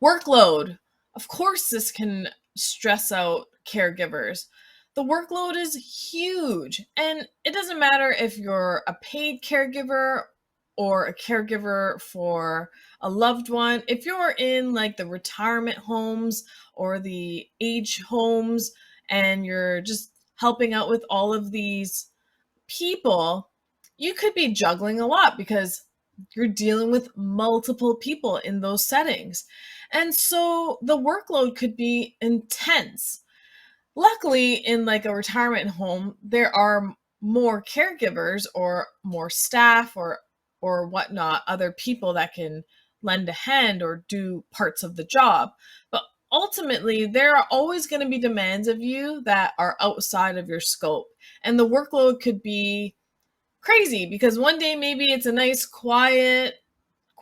Workload. Of course, this can stress out caregivers. The workload is huge, and it doesn't matter if you're a paid caregiver or a caregiver for a loved one. If you're in like the retirement homes or the age homes and you're just helping out with all of these people, you could be juggling a lot because you're dealing with multiple people in those settings. And so the workload could be intense. Luckily, in like a retirement home, there are more caregivers or more staff or whatnot, other people that can lend a hand or do parts of the job. But ultimately, there are always going to be demands of you that are outside of your scope. And the workload could be crazy because one day maybe it's a nice quiet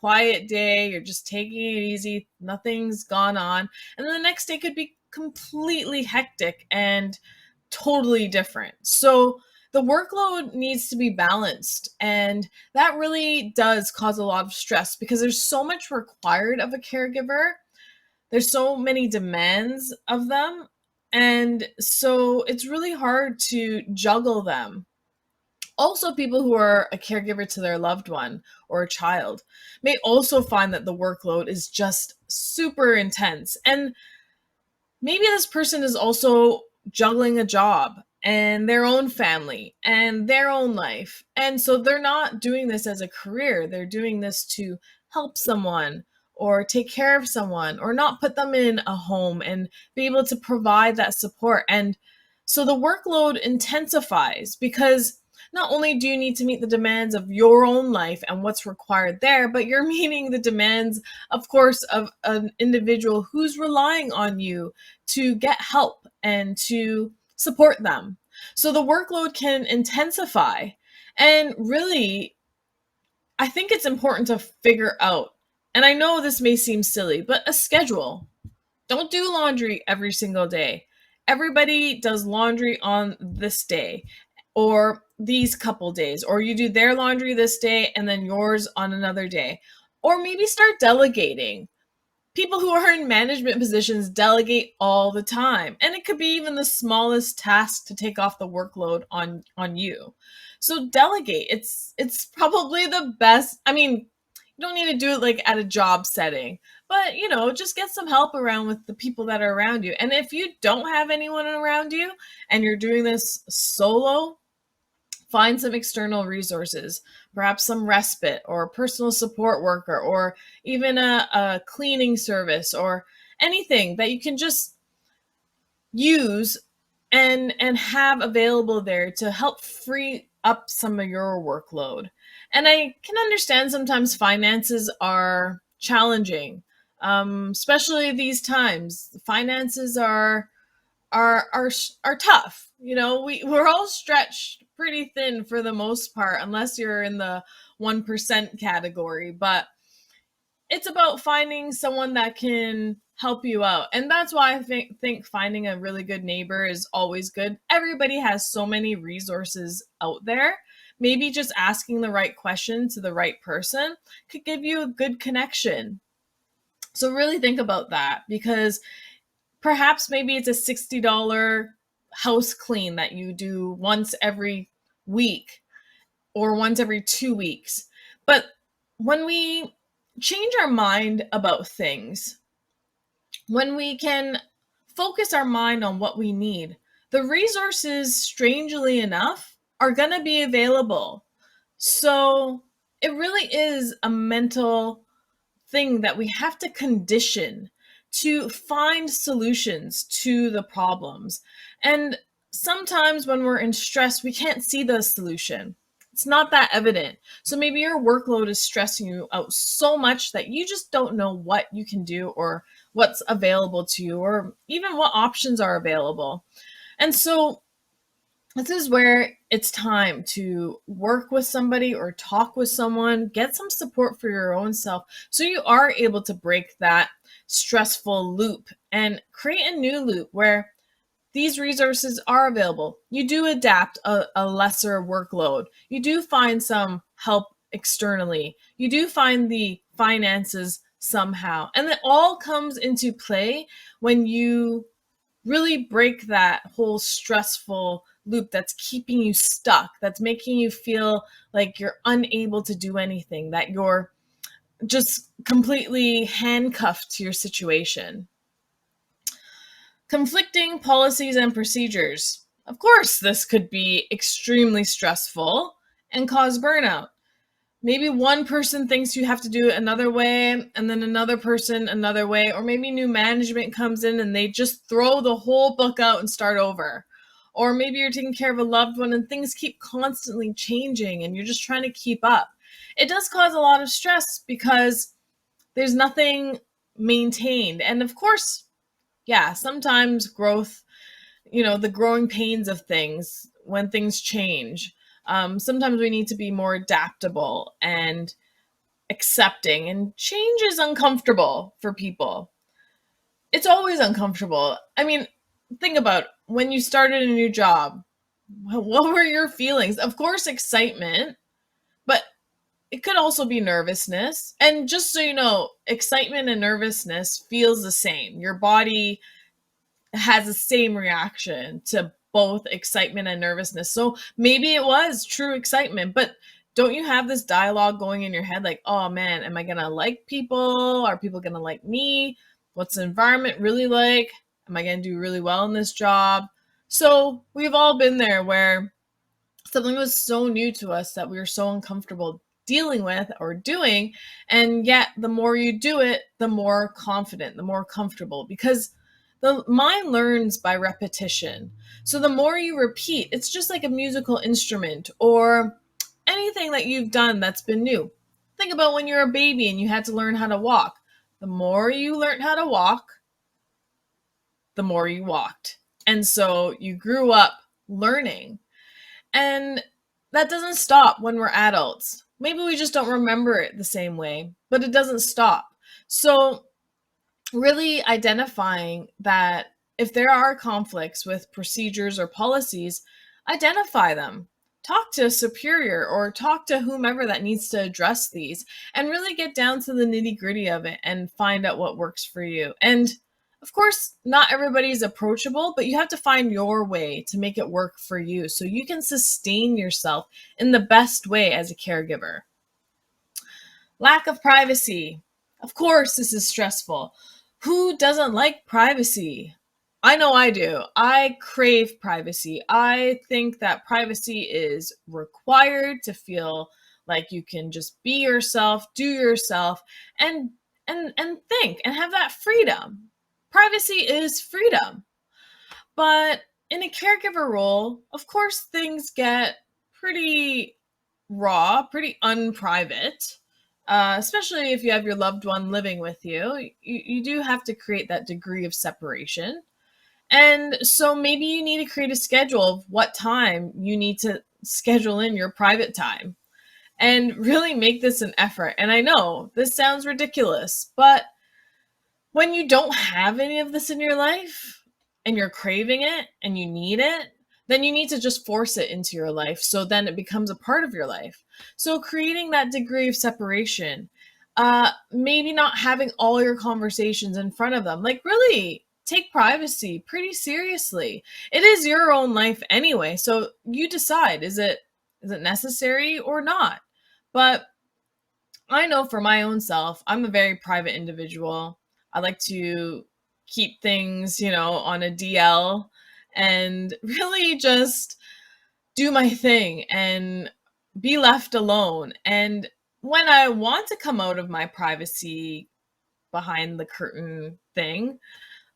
day, you're just taking it easy, nothing's gone on, and then the next day could be completely hectic and totally different. So the workload needs to be balanced, and that really does cause a lot of stress because there's so much required of a caregiver. There's so many demands of them, and so it's really hard to juggle them. Also, people who are a caregiver to their loved one or a child may also find that the workload is just super intense. And maybe this person is also juggling a job and their own family and their own life. And so they're not doing this as a career, they're doing this to help someone or take care of someone or not put them in a home and be able to provide that support. And so the workload intensifies because not only do you need to meet the demands of your own life and what's required there, but you're meeting the demands, of course, of an individual who's relying on you to get help and to support them. So the workload can intensify. And really, I think it's important to figure out, and I know this may seem silly, but a schedule. Don't do laundry every single day. Everybody does laundry on this day or these couple days, or you do their laundry this day and then yours on another day. Or maybe start delegating. People who are in management positions delegate all the time, and it could be even the smallest task to take off the workload on you. So delegate. It's probably the best. I mean, you don't need to do it like at a job setting, but just get some help around with the people that are around you. And if you don't have anyone around you and you're doing this solo, find some external resources, perhaps some respite or a personal support worker, or even a cleaning service, or anything that you can just use and have available there to help free up some of your workload. And I can understand sometimes finances are challenging, especially these times. Finances are tough. We're all stretched pretty thin for the most part, unless you're in the 1% category. But it's about finding someone that can help you out. And that's why I think finding a really good neighbor is always good. Everybody has so many resources out there. Maybe just asking the right question to the right person could give you a good connection. So really think about that, because perhaps maybe it's a $60 house clean that you do once every week or once every 2 weeks. But when we change our mind about things, when we can focus our mind on what we need, the resources, strangely enough, are going to be available. So it really is a mental thing that we have to condition to find solutions to the problems. And sometimes when we're in stress, we can't see the solution. It's not that evident. So maybe your workload is stressing you out so much that you just don't know what you can do or what's available to you or even what options are available. And so this is where it's time to work with somebody or talk with someone, get some support for your own self so you are able to break that stressful loop and create a new loop where these resources are available. You do adapt a lesser workload. You do find some help externally. You do find the finances somehow. And it all comes into play when you really break that whole stressful loop that's keeping you stuck, that's making you feel like you're unable to do anything, that you're just completely handcuffed to your situation. Conflicting policies and procedures. Of course, this could be extremely stressful and cause burnout. Maybe one person thinks you have to do it another way, and then another person another way, or maybe new management comes in and they just throw the whole book out and start over. Or maybe you're taking care of a loved one and things keep constantly changing and you're just trying to keep up. It does cause a lot of stress because there's nothing maintained. And of course, yeah, sometimes growth, the growing pains of things when things change. Sometimes we need to be more adaptable and accepting, and change is uncomfortable for people. It's always uncomfortable. I mean, think about when you started a new job. What were your feelings? Of course, excitement, but it could also be nervousness. And just so you know, excitement and nervousness feels the same. Your body has the same reaction to both excitement and nervousness. So maybe it was true excitement, but don't you have this dialogue going in your head like, oh man, am I going to like people? Are people going to like me? What's the environment really like? Am I going to do really well in this job? So we've all been there where something was so new to us that we were so uncomfortable dealing with or doing. And yet, the more you do it, the more confident, the more comfortable, because the mind learns by repetition. So the more you repeat, it's just like a musical instrument or anything that you've done that's been new. Think about when you're a baby and you had to learn how to walk. The more you learned how to walk, the more you walked. And so you grew up learning. And that doesn't stop when we're adults. Maybe we just don't remember it the same way, but it doesn't stop. So, really identifying that if there are conflicts with procedures or policies, identify them. Talk to a superior or talk to whomever that needs to address these and really get down to the nitty gritty of it and find out what works for you. And of course, not everybody's approachable, but you have to find your way to make it work for you so you can sustain yourself in the best way as a caregiver. Lack of privacy. Of course, this is stressful. Who doesn't like privacy? I know I do. I crave privacy. I think that privacy is required to feel like you can just be yourself, do yourself, and think and have that freedom. Privacy is freedom. But in a caregiver role, of course, things get pretty raw, pretty unprivate, especially if you have your loved one living with you. You do have to create that degree of separation. And so maybe you need to create a schedule of what time you need to schedule in your private time and really make this an effort. And I know this sounds ridiculous, but when you don't have any of this in your life and you're craving it and you need it, then you need to just force it into your life. So then it becomes a part of your life. So creating that degree of separation, maybe not having all your conversations in front of them, like really take privacy pretty seriously. It is your own life anyway. So you decide, is it necessary or not? But I know for my own self, I'm a very private individual. I like to keep things, on a DL and really just do my thing and be left alone. And when I want to come out of my privacy behind the curtain thing,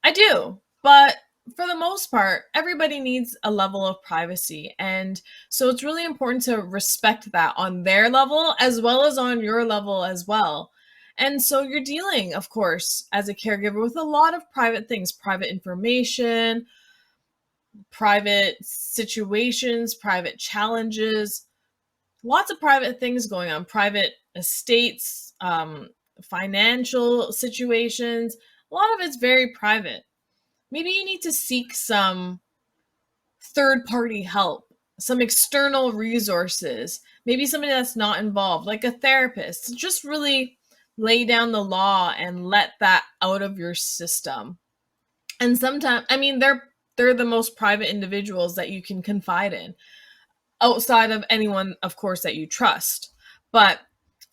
I do. But for the most part, everybody needs a level of privacy. And so it's really important to respect that on their level as well as on your level as well. And so you're dealing, of course, as a caregiver with a lot of private things, private information, private situations, private challenges, lots of private things going on, private estates, financial situations. A lot of it's very private. Maybe you need to seek some third party help, some external resources, maybe somebody that's not involved, like a therapist, to just really lay down the law and let that out of your system. And sometimes, I mean, they're the most private individuals that you can confide in, outside of anyone, of course, that you trust. But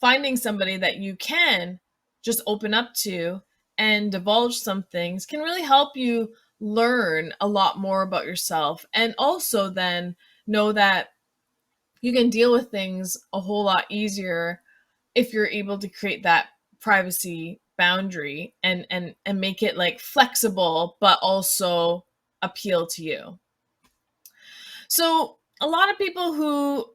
finding somebody that you can just open up to and divulge some things can really help you learn a lot more about yourself, and also then know that you can deal with things a whole lot easier if you're able to create that privacy boundary and make it like flexible but also appeal to you. So, a lot of people who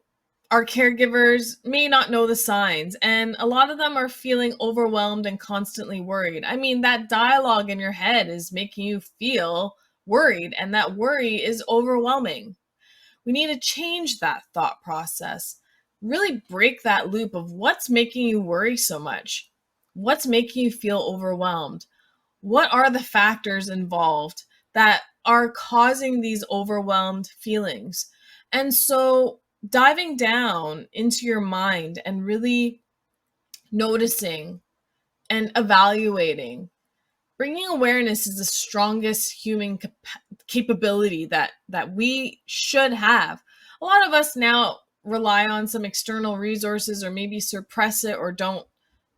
are caregivers may not know the signs, and a lot of them are feeling overwhelmed and constantly worried. I mean, that dialogue in your head is making you feel worried, and that worry is overwhelming. We need to change that thought process. Really break that loop of what's making you worry so much. What's making you feel overwhelmed? What are the factors involved that are causing these overwhelmed feelings? And so diving down into your mind and really noticing and evaluating, bringing awareness is the strongest human capability that we should have. A lot of us now rely on some external resources, or maybe suppress it, or don't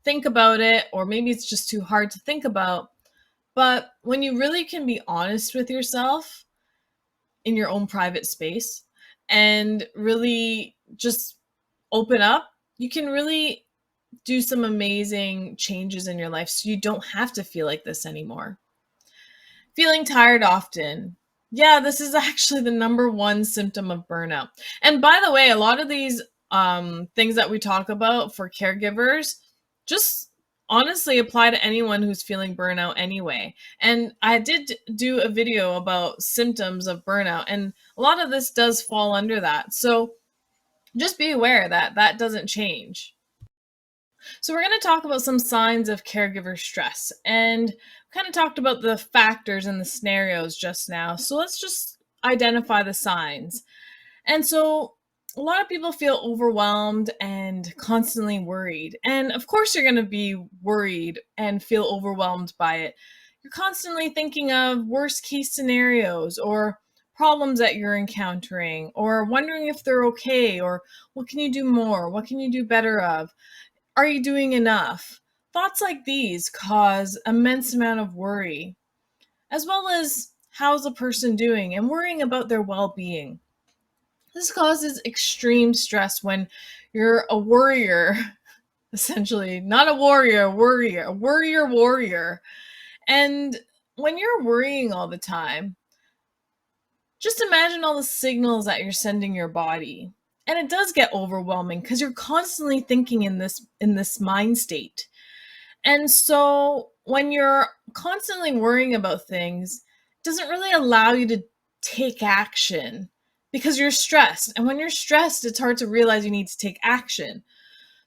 think about it, or maybe it's just too hard to think about. But when you really can be honest with yourself in your own private space and really just open up, you can really do some amazing changes in your life so you don't have to feel like this anymore. Feeling tired often. Yeah, this is actually the number one symptom of burnout. And by the way, a lot of these things that we talk about for caregivers just honestly apply to anyone who's feeling burnout anyway. And I did do a video about symptoms of burnout, and a lot of this does fall under that. So just be aware that that doesn't change. So, we're going to talk about some signs of caregiver stress, and kind of talked about the factors and the scenarios just now. So, let's just identify the signs. And so, a lot of people feel overwhelmed and constantly worried. And of course, you're going to be worried and feel overwhelmed by it. You're constantly thinking of worst case scenarios, or problems that you're encountering, or wondering if they're okay, or what can you do more? What can you do better of? Are you doing enough? Thoughts like these cause immense amount of worry, as well as how's a person doing and worrying about their well-being. This causes extreme stress when you're a worrier, essentially, not a warrior, a warrior. And when you're worrying all the time, just imagine all the signals that you're sending your body. And it does get overwhelming because you're constantly thinking in this mind state. And so when you're constantly worrying about things, it doesn't really allow you to take action because you're stressed. And when you're stressed, it's hard to realize you need to take action.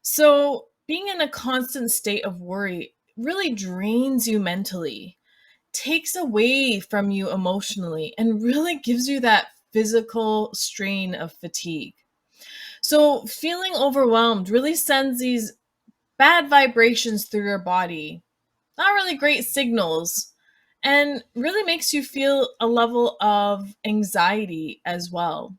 So being in a constant state of worry really drains you mentally, takes away from you emotionally, and really gives you that physical strain of fatigue. So feeling overwhelmed really sends these bad vibrations through your body, not really great signals, and really makes you feel a level of anxiety as well.